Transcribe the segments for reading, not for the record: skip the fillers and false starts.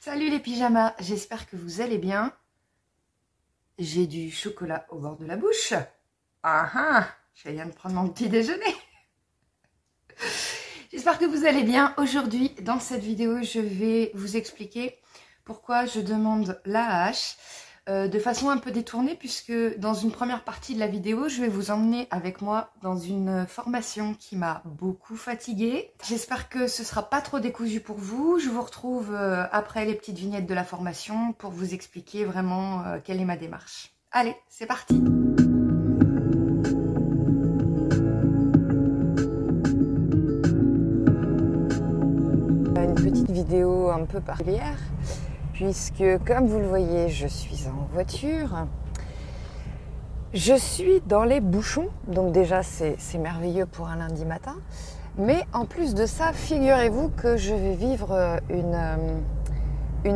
Salut les pyjamas, j'espère que vous allez bien. J'ai du chocolat au bord de la bouche. Ah ah, je viens de prendre mon petit déjeuner. J'espère que vous allez bien. Aujourd'hui, dans cette vidéo, je vais vous expliquer pourquoi je demande l'AAH de façon un peu détournée, puisque dans une première partie de la vidéo, je vais vous emmener avec moi dans une formation qui m'a beaucoup fatiguée. J'espère que ce sera pas trop décousu pour vous. Je vous retrouve après les petites vignettes de la formation pour vous expliquer vraiment quelle est ma démarche. Allez, c'est parti! Une petite vidéo un peu particulière, puisque comme vous le voyez, je suis en voiture. Je suis dans les bouchons, donc déjà c'est merveilleux pour un lundi matin. Mais en plus de ça, figurez-vous que je vais vivre une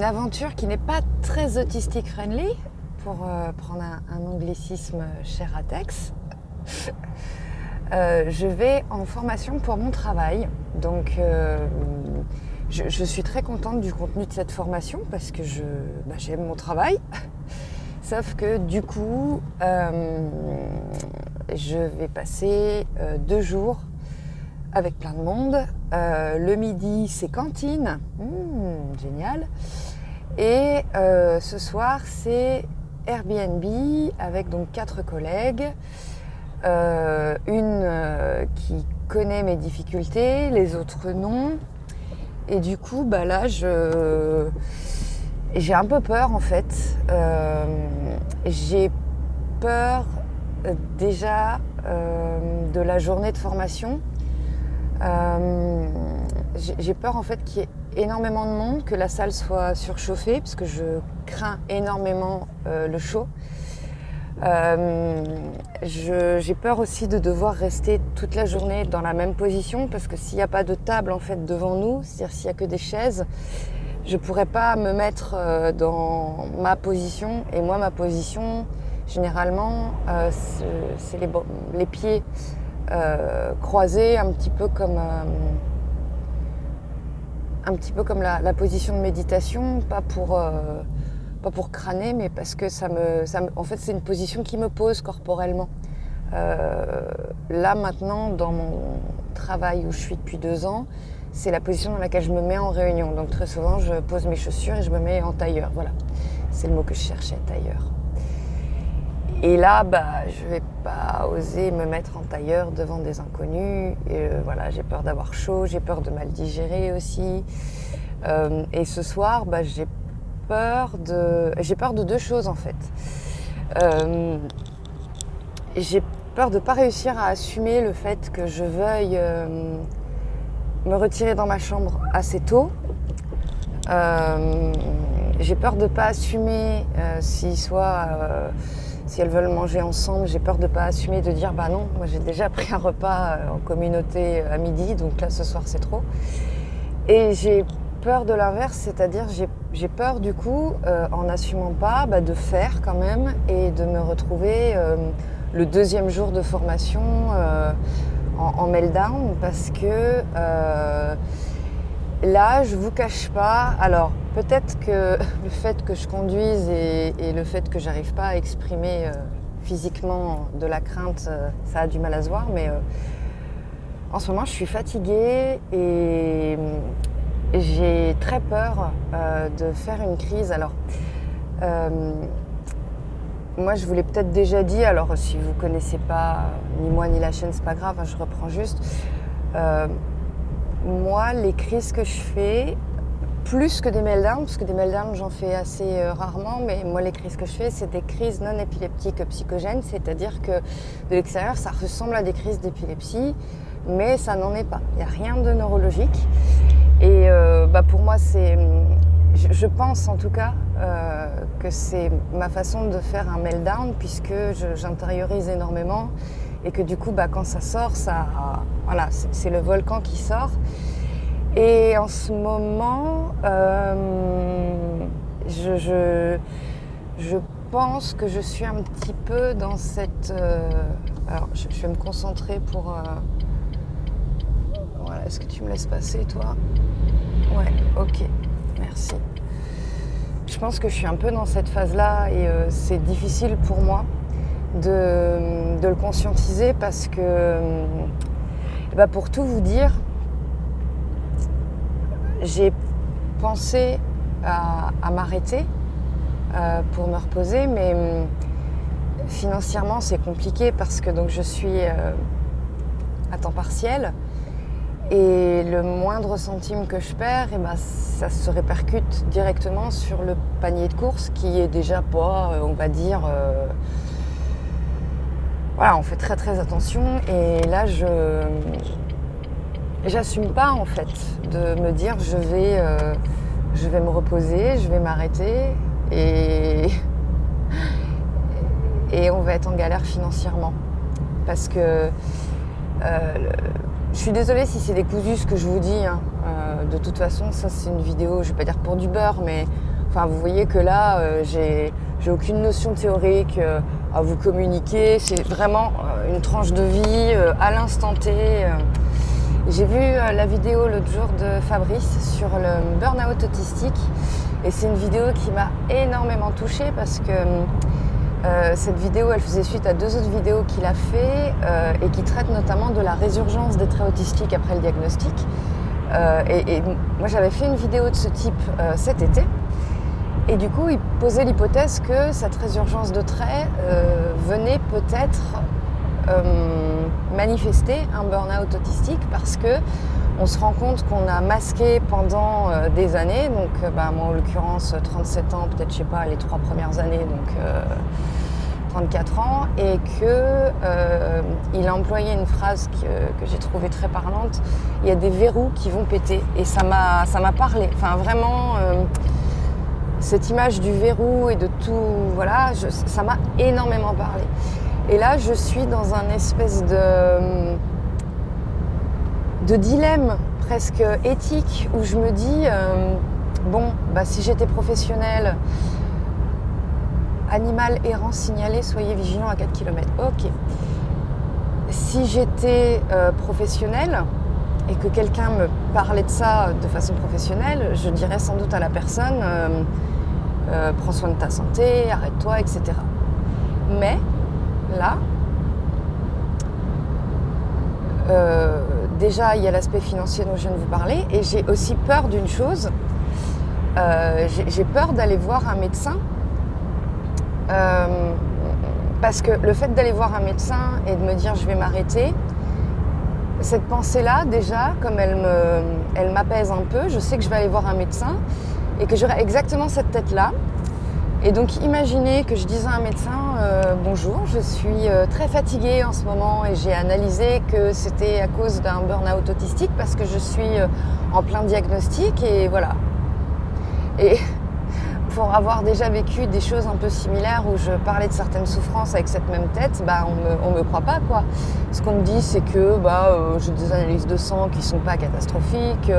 aventure qui n'est pas très autistic friendly, pour prendre un anglicisme cher à Tex. Je vais en formation pour mon travail, donc je suis très contente du contenu de cette formation parce que j'aime mon travail. Sauf que du coup, je vais passer 2 jours avec plein de monde. Le midi, c'est cantine, génial. Et ce soir, c'est Airbnb avec donc 4 collègues. Une qui connaît mes difficultés, les autres non. Et du coup, là, j'ai un peu peur en fait. J'ai peur déjà de la journée de formation. J'ai peur en fait qu'il y ait énormément de monde, que la salle soit surchauffée, parce que je crains énormément le chaud. J'ai peur aussi de devoir rester toute la journée dans la même position, parce que s'il n'y a pas de table en fait devant nous, c'est-à-dire s'il n'y a que des chaises, je ne pourrais pas me mettre dans ma position. Et moi, ma position, généralement, c'est les pieds croisés, un petit peu comme la position de méditation, pas pour crâner, mais parce que en fait, c'est une position qui me pose corporellement. Là, maintenant, dans mon travail où je suis depuis 2 ans, c'est la position dans laquelle je me mets en réunion. Donc, très souvent, je pose mes chaussures et je me mets en tailleur. Voilà, c'est le mot que je cherchais, tailleur. Et là, je vais pas oser me mettre en tailleur devant des inconnus. Et, voilà, j'ai peur d'avoir chaud, j'ai peur de mal digérer aussi. Et ce soir, j'ai peur de 2 choses en fait. J'ai peur de ne pas réussir à assumer le fait que je veuille me retirer dans ma chambre assez tôt. J'ai peur de ne pas assumer si elles veulent manger ensemble. J'ai peur de ne pas assumer, de dire non, moi j'ai déjà pris un repas en communauté à midi, donc là ce soir c'est trop. Et j'ai peur de l'inverse, c'est-à-dire j'ai peur du coup, en n'assumant pas, de faire quand même et de me retrouver le 2e jour de formation en meltdown, parce que là, je vous cache pas, alors peut-être que le fait que je conduise et le fait que j'arrive pas à exprimer physiquement de la crainte, ça a du mal à se voir, mais en ce moment je suis fatiguée et j'ai très peur de faire une crise. Alors, moi je vous l'ai peut-être déjà dit, alors si vous ne connaissez pas ni moi ni la chaîne, c'est pas grave, je reprends juste. Moi, les crises que je fais, plus que des meltdowns, parce que des meltdowns j'en fais assez rarement, mais moi les crises que je fais, c'est des crises non épileptiques psychogènes, c'est-à-dire que de l'extérieur ça ressemble à des crises d'épilepsie, mais ça n'en est pas, il n'y a rien de neurologique. Et pour moi, je pense en tout cas que c'est ma façon de faire un meltdown, puisque j'intériorise énormément et que du coup, quand ça sort, voilà, c'est le volcan qui sort. Et en ce moment, je pense que je suis un petit peu dans cette... alors, je vais me concentrer pour... Voilà, est-ce que tu me laisses passer, toi? Ouais, ok, merci. pense que je suis un peu dans cette phase-là et c'est difficile pour moi de le conscientiser parce que, pour tout vous dire, j'ai pensé à m'arrêter pour me reposer, mais financièrement c'est compliqué parce que donc je suis à temps partiel et le moindre centime que je perds, ça se répercute directement sur le panier de courses qui est déjà pas, on va dire, voilà, on fait très très attention et là j'assume pas en fait de me dire je vais me reposer, je vais m'arrêter et on va être en galère financièrement. Parce que je suis désolée si c'est décousu ce que je vous dis. Hein. De toute façon, ça c'est une vidéo, je vais pas dire pour du beurre, mais enfin, vous voyez que là, j'ai aucune notion théorique à vous communiquer. C'est vraiment une tranche de vie à l'instant T. J'ai vu la vidéo l'autre jour de Fabrice sur le burn-out autistique et c'est une vidéo qui m'a énormément touchée parce que cette vidéo, elle faisait suite à 2 autres vidéos qu'il a fait et qui traitent notamment de la résurgence des traits autistiques après le diagnostic. Et moi, j'avais fait une vidéo de ce type cet été et du coup, il posait l'hypothèse que cette résurgence de traits venait peut-être manifester un burn-out autistique parce que on se rend compte qu'on a masqué pendant des années, donc moi en l'occurrence 37 ans, peut-être je sais pas les 3 premières années, donc 34 ans, et que il a employé une phrase que j'ai trouvée très parlante. Il y a des verrous qui vont péter et ça m'a parlé. Enfin vraiment cette image du verrou et de tout, voilà, ça m'a énormément parlé. Et là, je suis dans un espèce de dilemme presque éthique où je me dis, si j'étais professionnelle, animal errant signalé, soyez vigilant à 4 km. Ok. Si j'étais professionnelle et que quelqu'un me parlait de ça de façon professionnelle, je dirais sans doute à la personne, prends soin de ta santé, arrête-toi, etc. Mais là, déjà il y a l'aspect financier dont je viens de vous parler et j'ai aussi peur d'une chose, j'ai peur d'aller voir un médecin parce que le fait d'aller voir un médecin et de me dire je vais m'arrêter, cette pensée-là déjà, comme elle m'apaise un peu, je sais que je vais aller voir un médecin et que j'aurai exactement cette tête-là. Et donc imaginez que je disais à un médecin bonjour, je suis très fatiguée en ce moment et j'ai analysé que c'était à cause d'un burn-out autistique parce que je suis en plein diagnostic et voilà. Et pour avoir déjà vécu des choses un peu similaires où je parlais de certaines souffrances avec cette même tête, on me croit pas quoi. Ce qu'on me dit c'est que j'ai des analyses de sang qui sont pas catastrophiques,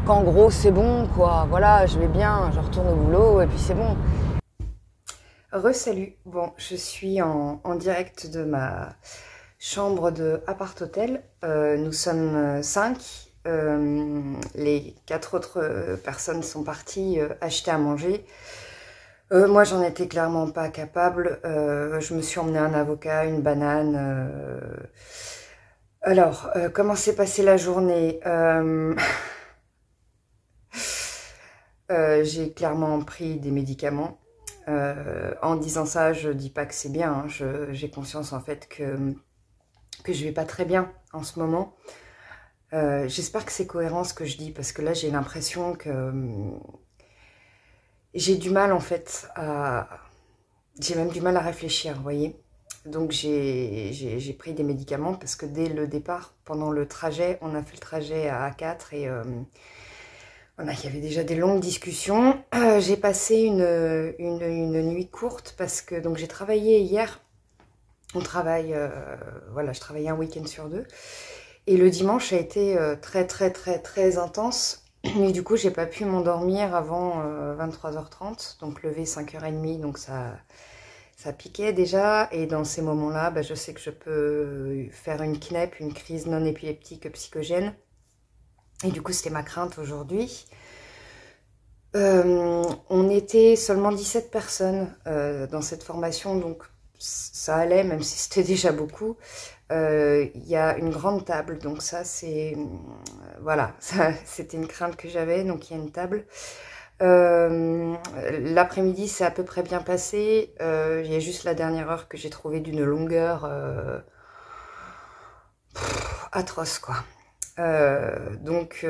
qu'en gros c'est bon quoi, voilà, je vais bien, je retourne au boulot et puis c'est bon. Re-salut, bon, je suis en direct de ma chambre de appart-hôtel, nous sommes 5. Les 4 autres personnes sont parties acheter à manger. Moi, j'en étais clairement pas capable. Je me suis emmené un avocat, une banane. Alors, comment s'est passée la journée? J'ai clairement pris des médicaments. En disant ça, je dis pas que c'est bien. Hein. J'ai conscience en fait que je vais pas très bien en ce moment. J'espère que c'est cohérent ce que je dis parce que là j'ai l'impression que j'ai du mal en fait j'ai même du mal à réfléchir, vous voyez. Donc j'ai pris des médicaments parce que dès le départ, pendant le trajet, on a fait le trajet à A4 et voilà, il y avait déjà des longues discussions. J'ai passé une nuit courte parce que donc j'ai travaillé hier. On travaille, voilà, je travaillais un week-end sur 2. Et le dimanche a été très très très très intense. Et du coup, j'ai pas pu m'endormir avant 23h30. Donc lever 5h30, donc ça piquait déjà. Et dans ces moments-là, je sais que je peux faire une CNEP, une crise non épileptique psychogène. Et du coup, c'était ma crainte aujourd'hui. On était seulement 17 personnes dans cette formation, donc ça allait, même si c'était déjà beaucoup. Il y a une grande table, donc ça c'est... voilà, c'était une crainte que j'avais, donc il y a une table. L'après-midi c'est à peu près bien passé, il y a juste la dernière heure que j'ai trouvé d'une longueur atroce quoi. Donc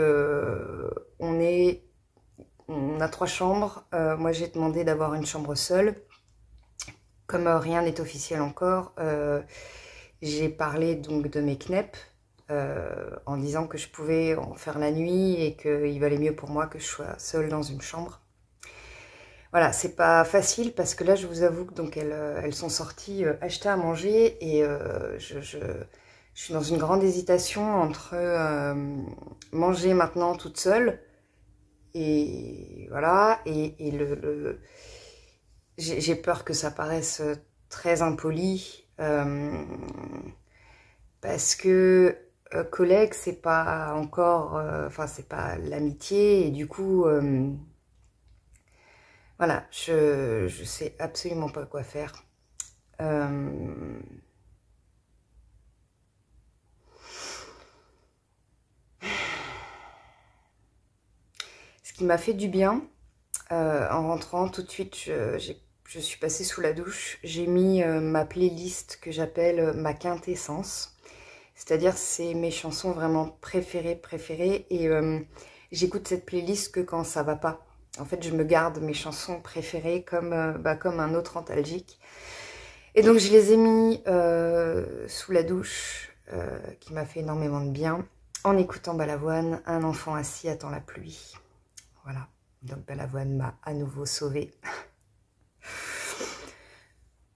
on a 3 chambres, moi j'ai demandé d'avoir une chambre seule. Comme rien n'est officiel encore, j'ai parlé donc de mes kneps en disant que je pouvais en faire la nuit et qu'il valait mieux pour moi que je sois seule dans une chambre. Voilà, c'est pas facile parce que là je vous avoue que donc elles sont sorties acheter à manger et je suis dans une grande hésitation entre manger maintenant toute seule et voilà et j'ai peur que ça paraisse très impoli parce que collègue c'est pas encore enfin c'est pas l'amitié et du coup voilà je sais absolument pas quoi faire. Ce qui m'a fait du bien en rentrant tout de suite, je suis passée sous la douche, j'ai mis ma playlist que j'appelle ma quintessence, c'est-à-dire c'est mes chansons vraiment préférées et j'écoute cette playlist que quand ça va pas. En fait, je me garde mes chansons préférées comme un autre antalgique. Et donc, je les ai mis sous la douche, qui m'a fait énormément de bien, en écoutant Balavoine, Un enfant assis attend la pluie. Voilà, donc Balavoine m'a à nouveau sauvée.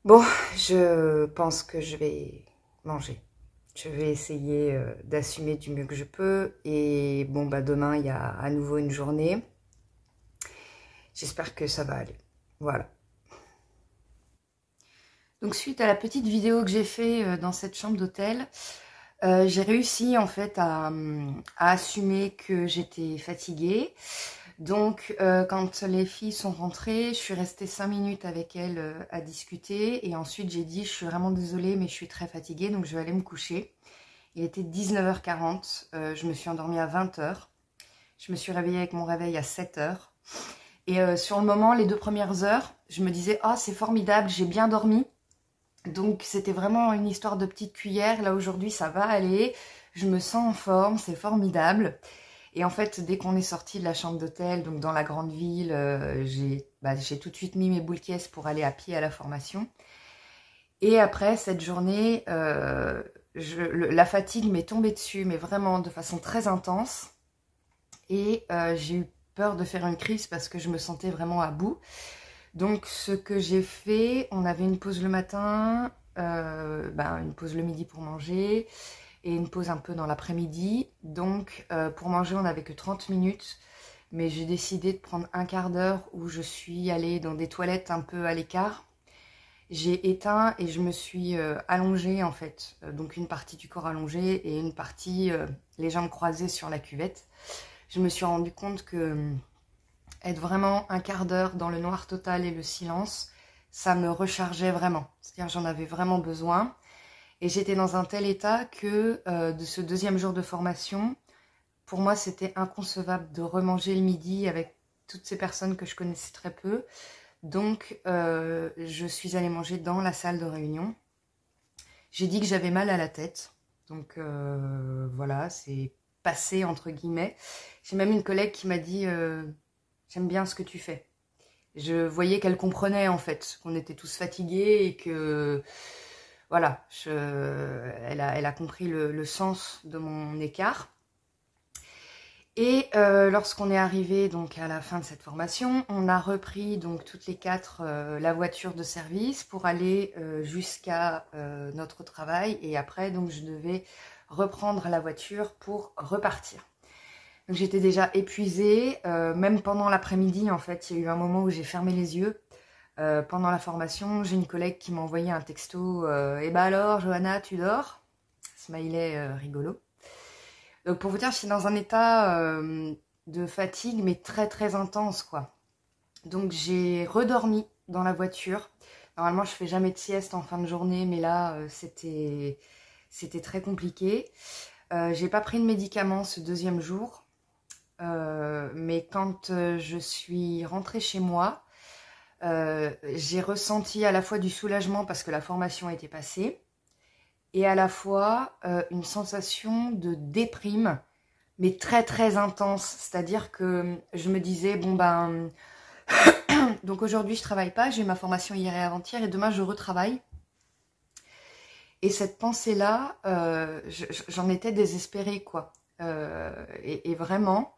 Bon, je pense que je vais manger. Je vais essayer d'assumer du mieux que je peux. Et bon, demain, il y a à nouveau une journée. J'espère que ça va aller. Voilà. Donc, suite à la petite vidéo que j'ai fait dans cette chambre d'hôtel, j'ai réussi en fait à assumer que j'étais fatiguée. Donc, quand les filles sont rentrées, je suis restée 5 minutes avec elles à discuter. Et ensuite, j'ai dit, je suis vraiment désolée, mais je suis très fatiguée, donc je vais aller me coucher. Il était 19h40, je me suis endormie à 20h. Je me suis réveillée avec mon réveil à 7h. Et sur le moment, les 2 premières heures, je me disais, oh, c'est formidable, j'ai bien dormi. Donc, c'était vraiment une histoire de petite cuillère. Là, aujourd'hui, ça va aller. Je me sens en forme, c'est formidable. Et en fait, dès qu'on est sorti de la chambre d'hôtel, donc dans la grande ville, j'ai tout de suite mis mes boules caisses pour aller à pied à la formation. Et après, cette journée, la fatigue m'est tombée dessus, mais vraiment de façon très intense. Et j'ai eu peur de faire une crise parce que je me sentais vraiment à bout. Donc, ce que j'ai fait, on avait une pause le matin, une pause le midi pour manger et une pause un peu dans l'après-midi. Donc, pour manger, on n'avait que 30 minutes. Mais j'ai décidé de prendre un quart d'heure où je suis allée dans des toilettes un peu à l'écart. J'ai éteint et je me suis allongée en fait. Donc, une partie du corps allongée et une partie les jambes croisées sur la cuvette. Je me suis rendu compte que être vraiment un quart d'heure dans le noir total et le silence, ça me rechargeait vraiment. C'est-à-dire j'en avais vraiment besoin. Et j'étais dans un tel état que de ce 2e jour de formation, pour moi c'était inconcevable de remanger le midi avec toutes ces personnes que je connaissais très peu. Donc je suis allée manger dans la salle de réunion. J'ai dit que j'avais mal à la tête. Donc voilà, c'est passé entre guillemets. J'ai même une collègue qui m'a dit j'aime bien ce que tu fais. Je voyais qu'elle comprenait en fait qu'on était tous fatigués et que voilà, elle a compris le sens de mon écart. Et lorsqu'on est arrivé donc à la fin de cette formation, on a repris donc toutes les 4 la voiture de service pour aller jusqu'à notre travail. Et après, donc je devais reprendre la voiture pour repartir. Donc j'étais déjà épuisée, même pendant l'après-midi en fait, il y a eu un moment où j'ai fermé les yeux. Pendant la formation, j'ai une collègue qui m'a envoyé un texto « Eh ben alors, Johanna, tu dors ?» Smiley rigolo. Donc pour vous dire, je suis dans un état de fatigue, mais très très intense quoi. Donc j'ai redormi dans la voiture. Normalement je fais jamais de sieste en fin de journée, mais là c'était très compliqué. J'ai pas pris de médicaments ce deuxième jour, mais quand je suis rentrée chez moi, j'ai ressenti à la fois du soulagement parce que la formation était passée, et à la fois une sensation de déprime, mais très très intense. C'est-à-dire que je me disais, bon ben, donc aujourd'hui je travaille pas, j'ai eu ma formation hier et avant-hier, et demain je retravaille. Et cette pensée-là, j'en étais désespérée, quoi. Et vraiment,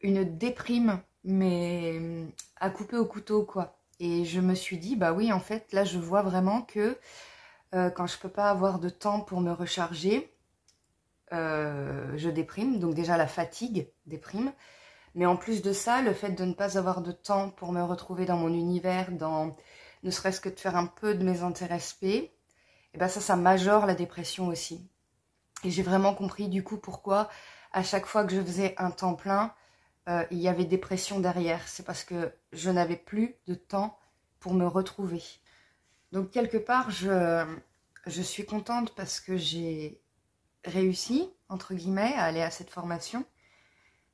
une déprime, mais à couper au couteau, quoi. Et je me suis dit, bah oui, en fait, là, je vois vraiment que quand je peux pas avoir de temps pour me recharger, je déprime. Donc déjà, la fatigue déprime. Mais en plus de ça, le fait de ne pas avoir de temps pour me retrouver dans mon univers, dans ne serait-ce que de faire un peu de mes intérêts spé, et ben ça majore la dépression aussi. Et j'ai vraiment compris du coup pourquoi à chaque fois que je faisais un temps plein, il y avait dépression derrière. C'est parce que je n'avais plus de temps pour me retrouver. Donc quelque part, je suis contente parce que j'ai réussi, entre guillemets, à aller à cette formation.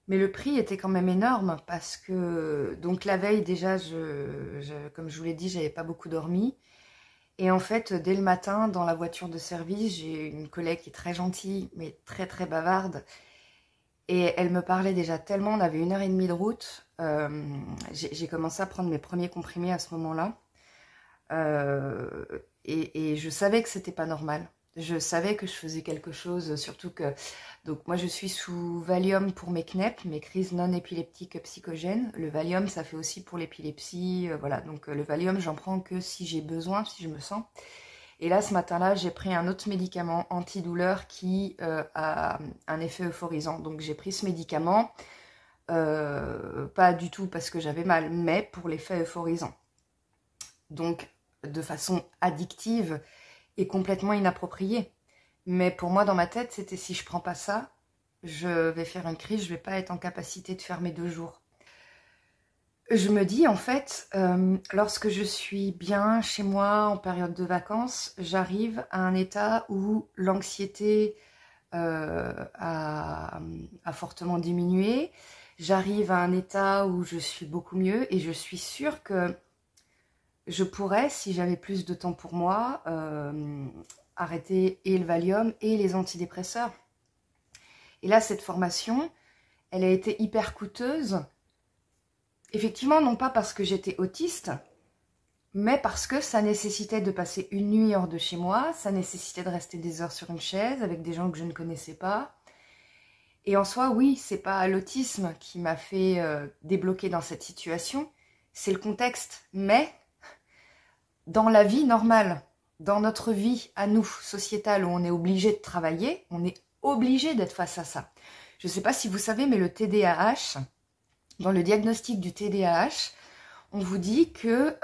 Mais le prix était quand même énorme parce que, donc la veille déjà, comme je vous l'ai dit, j'avais pas beaucoup dormi. Et en fait, dès le matin, dans la voiture de service, j'ai une collègue qui est très gentille, mais très très bavarde. Et elle me parlait déjà tellement, on avait 1h30 de route. J'ai commencé à prendre mes premiers comprimés à ce moment-là. Et je savais que c'était pas normal. Je savais que je faisais quelque chose, surtout que... Donc moi je suis sous Valium pour mes CNEP, mes crises non épileptiques psychogènes. Le Valium ça fait aussi pour l'épilepsie, voilà. Donc le Valium j'en prends que si j'ai besoin, si je me sens. Et là ce matin-là j'ai pris un autre médicament antidouleur qui a un effet euphorisant. Donc j'ai pris ce médicament, pas du tout parce que j'avais mal, mais pour l'effet euphorisant. Donc de façon addictive et complètement inappropriée. Mais pour moi, dans ma tête, c'était si je prends pas ça, je vais faire une crise, je vais pas être en capacité de faire mes 2 jours. Je me dis, en fait, lorsque je suis bien chez moi en période de vacances, j'arrive à un état où l'anxiété a fortement diminué. J'arrive à un état où je suis beaucoup mieux et je suis sûre que je pourrais, si j'avais plus de temps pour moi, arrêter et le Valium et les antidépresseurs. Et là, cette formation, elle a été hyper coûteuse. Effectivement, non pas parce que j'étais autiste, mais parce que ça nécessitait de passer une nuit hors de chez moi, ça nécessitait de rester des heures sur une chaise avec des gens que je ne connaissais pas. Et en soi, oui, c'est pas l'autisme qui m'a fait débloquer dans cette situation, c'est le contexte. Mais dans la vie normale, dans notre vie à nous, sociétale, où on est obligé de travailler, on est obligé d'être face à ça. Je ne sais pas si vous savez, mais le TDAH, dans le diagnostic du TDAH, on vous dit que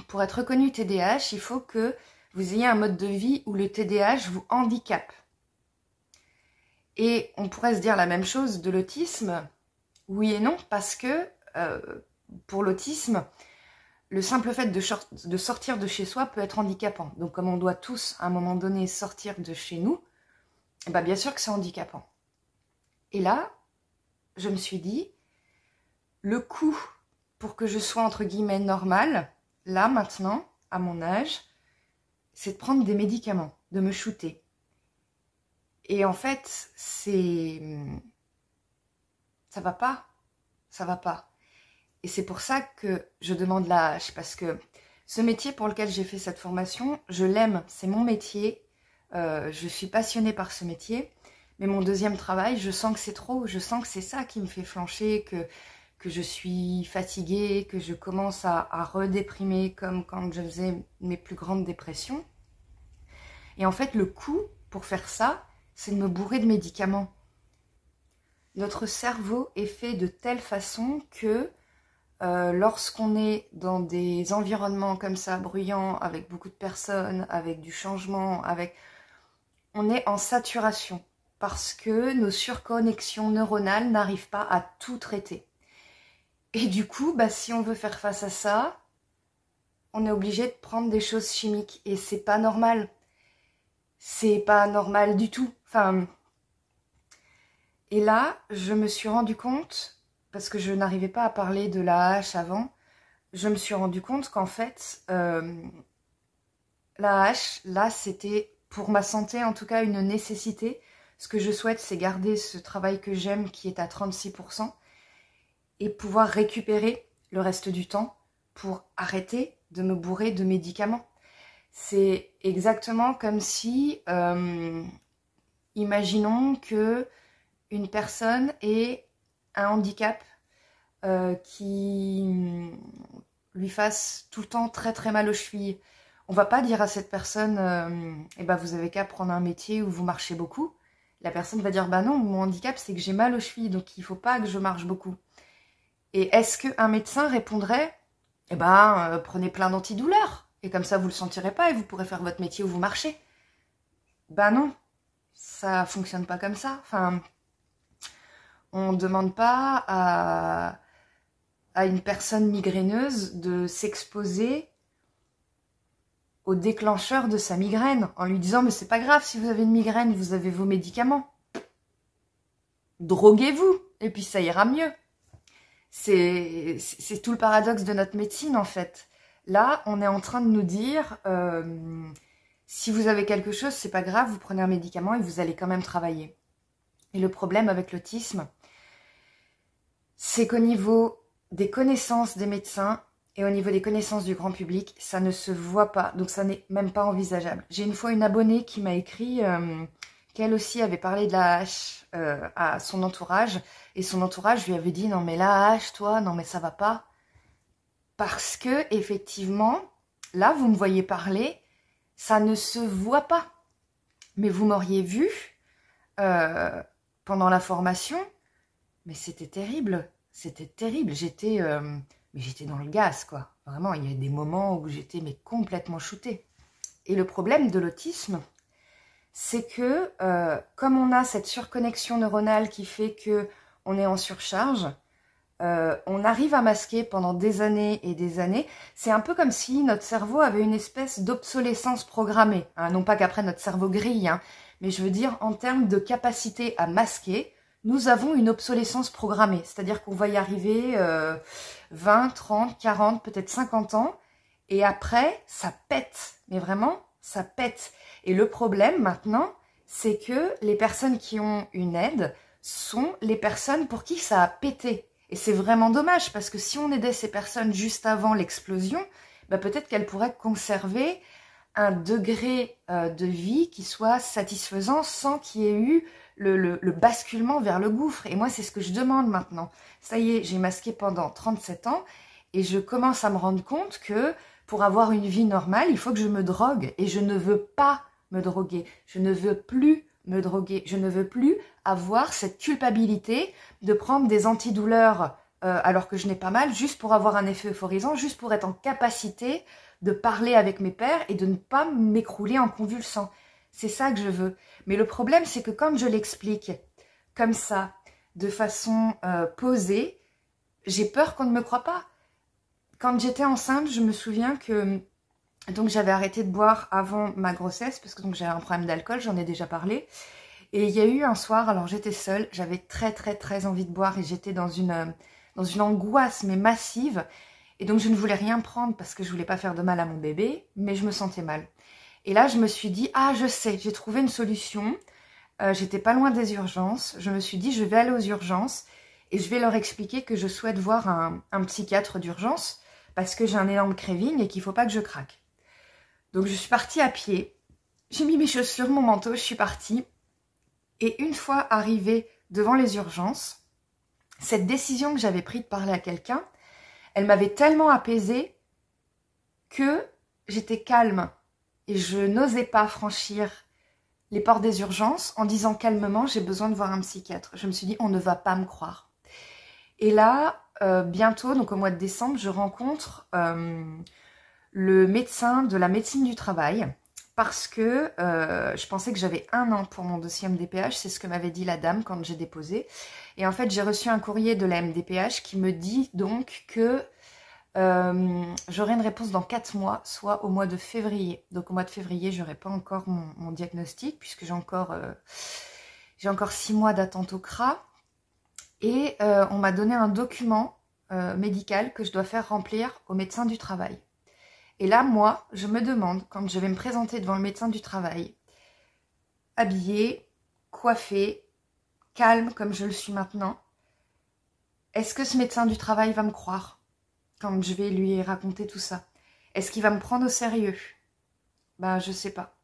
pour être reconnu TDAH, il faut que vous ayez un mode de vie où le TDAH vous handicape. Et on pourrait se dire la même chose de l'autisme, oui et non, parce que pour l'autisme, le simple fait de sortir de chez soi peut être handicapant. Donc comme on doit tous, à un moment donné, sortir de chez nous, eh ben bien sûr que c'est handicapant. Et là, je me suis dit, le coût pour que je sois, entre guillemets, normale, là, maintenant, à mon âge, c'est de prendre des médicaments, de me shooter. Et en fait, ça va pas. Ça va pas. Et c'est pour ça que je demande l'AH, parce que ce métier pour lequel j'ai fait cette formation, je l'aime, c'est mon métier, je suis passionnée par ce métier, mais mon deuxième travail, je sens que c'est trop, je sens que c'est ça qui me fait flancher, que je suis fatiguée, que je commence à redéprimer comme quand je faisais mes plus grandes dépressions. Et en fait, le coût pour faire ça, c'est de me bourrer de médicaments. Notre cerveau est fait de telle façon que lorsqu'on est dans des environnements comme ça, bruyants, avec beaucoup de personnes, avec du changement, on est en saturation parce que nos surconnexions neuronales n'arrivent pas à tout traiter. Et du coup, bah, si on veut faire face à ça, on est obligé de prendre des choses chimiques. Et c'est pas normal. C'est pas normal du tout. Enfin, et là, je me suis rendu compte, parce que je n'arrivais pas à parler de la hache avant, je me suis rendu compte qu'en fait, la hache, là, c'était pour ma santé en tout cas une nécessité. Ce que je souhaite, c'est garder ce travail que j'aime qui est à 36% et pouvoir récupérer le reste du temps pour arrêter de me bourrer de médicaments. C'est exactement comme si, imaginons que une personne ait un handicap qui lui fasse tout le temps très très mal aux chevilles. On va pas dire à cette personne eh ben vous avez qu'à prendre un métier où vous marchez beaucoup. La personne va dire bah non, mon handicap c'est que j'ai mal aux chevilles donc il faut pas que je marche beaucoup. Et est-ce qu'un médecin répondrait eh ben prenez plein d'antidouleurs et comme ça vous le sentirez pas et vous pourrez faire votre métier où vous marchez. Bah non, ça fonctionne pas comme ça. Enfin, on demande pas à une personne migraineuse de s'exposer au déclencheur de sa migraine en lui disant mais c'est pas grave si vous avez une migraine, vous avez vos médicaments. Droguez-vous et puis ça ira mieux. C'est tout le paradoxe de notre médecine en fait. Là, on est en train de nous dire si vous avez quelque chose, c'est pas grave, vous prenez un médicament et vous allez quand même travailler. Et le problème avec l'autisme, c'est qu'au niveau des connaissances des médecins et au niveau des connaissances du grand public, ça ne se voit pas, donc ça n'est même pas envisageable. J'ai une fois une abonnée qui m'a écrit qu'elle aussi avait parlé de la hache à son entourage, et son entourage lui avait dit « Non mais la hache, toi, non mais ça va pas ». Parce que, effectivement, là, vous me voyez parler, ça ne se voit pas. Mais vous m'auriez vu pendant la formation, mais c'était terrible. C'était terrible. J'étais dans le gaz, quoi. Vraiment, il y a des moments où j'étais mais complètement shootée. Et le problème de l'autisme, c'est que comme on a cette surconnexion neuronale qui fait que on est en surcharge, on arrive à masquer pendant des années et des années. C'est un peu comme si notre cerveau avait une espèce d'obsolescence programmée. Hein. Non pas qu'après notre cerveau grille, hein, mais je veux dire en termes de capacité à masquer, nous avons une obsolescence programmée. C'est-à-dire qu'on va y arriver 20, 30, 40, peut-être 50 ans. Et après, ça pète. Mais vraiment, ça pète. Et le problème maintenant, c'est que les personnes qui ont une aide sont les personnes pour qui ça a pété. Et c'est vraiment dommage parce que si on aidait ces personnes juste avant l'explosion, bah peut-être qu'elles pourraient conserver un degré de vie qui soit satisfaisant sans qu'il y ait eu le basculement vers le gouffre. Et moi, c'est ce que je demande maintenant. Ça y est, j'ai masqué pendant 37 ans et je commence à me rendre compte que pour avoir une vie normale, il faut que je me drogue. Et je ne veux pas me droguer. Je ne veux plus me droguer. Je ne veux plus avoir cette culpabilité de prendre des antidouleurs alors que je n'ai pas mal, juste pour avoir un effet euphorisant, juste pour être en capacité de parler avec mes pairs et de ne pas m'écrouler en convulsant. C'est ça que je veux. Mais le problème, c'est que quand je l'explique comme ça, de façon posée, j'ai peur qu'on ne me croie pas. Quand j'étais enceinte, je me souviens que donc j'avais arrêté de boire avant ma grossesse, parce que j'avais un problème d'alcool, j'en ai déjà parlé. Et il y a eu un soir, alors j'étais seule, j'avais très envie de boire et j'étais dans une angoisse mais massive. Et donc je ne voulais rien prendre parce que je voulais pas faire de mal à mon bébé, mais je me sentais mal. Et là je me suis dit, ah je sais, j'ai trouvé une solution. J'étais pas loin des urgences, je me suis dit je vais aller aux urgences et je vais leur expliquer que je souhaite voir un psychiatre d'urgence parce que j'ai un énorme craving et qu'il faut pas que je craque. Donc je suis partie à pied, j'ai mis mes chaussures, mon manteau, je suis partie. Et une fois arrivée devant les urgences, cette décision que j'avais prise de parler à quelqu'un, elle m'avait tellement apaisée que j'étais calme et je n'osais pas franchir les portes des urgences en disant calmement j'ai besoin de voir un psychiatre. Je me suis dit on ne va pas me croire. Et là, bientôt, donc au mois de décembre, je rencontre le médecin de la médecine du travail parce que je pensais que j'avais 1 an pour mon dossier MDPH, c'est ce que m'avait dit la dame quand j'ai déposé. Et en fait, j'ai reçu un courrier de la MDPH qui me dit donc que j'aurai une réponse dans 4 mois, soit au mois de février. Donc au mois de février, j'aurai pas encore mon diagnostic, puisque j'ai encore 6 mois d'attente au CRA. Et on m'a donné un document médical que je dois faire remplir au médecin du travail. Et là, moi, je me demande, quand je vais me présenter devant le médecin du travail, habillée, coiffée, calme comme je le suis maintenant, est-ce que ce médecin du travail va me croire quand je vais lui raconter tout ça? Est-ce qu'il va me prendre au sérieux? Ben, je sais pas.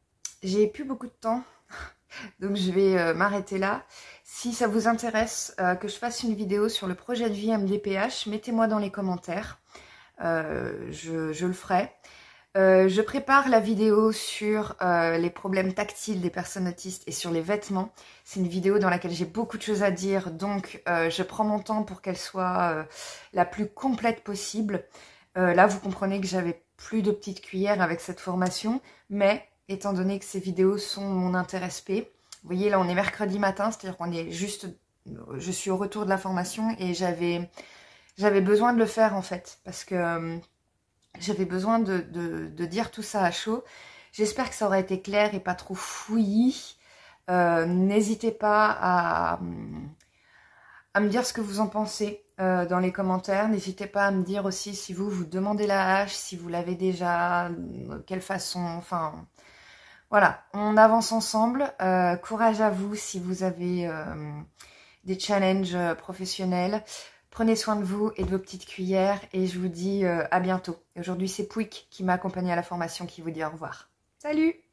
J'ai plus beaucoup de temps, donc je vais m'arrêter là. Si ça vous intéresse que je fasse une vidéo sur le projet de vie MDPH, mettez-moi dans les commentaires. Je le ferai. Je prépare la vidéo sur les problèmes tactiles des personnes autistes et sur les vêtements. C'est une vidéo dans laquelle j'ai beaucoup de choses à dire, donc je prends mon temps pour qu'elle soit la plus complète possible. Là, vous comprenez que j'avais plus de petites cuillères avec cette formation, mais étant donné que ces vidéos sont mon intérêt-SP, vous voyez, là on est mercredi matin, c'est-à-dire qu'on est juste... Je suis au retour de la formation et j'avais besoin de le faire en fait, parce que... j'avais besoin de dire tout ça à chaud. J'espère que ça aura été clair et pas trop fouillis. N'hésitez pas à me dire ce que vous en pensez dans les commentaires. N'hésitez pas à me dire aussi si vous demandez la hache, si vous l'avez déjà, quelle façon. Enfin, voilà, on avance ensemble. Courage à vous si vous avez des challenges professionnels. Prenez soin de vous et de vos petites cuillères et je vous dis à bientôt. Aujourd'hui, c'est Pouic qui m'a accompagnée à la formation qui vous dit au revoir. Salut!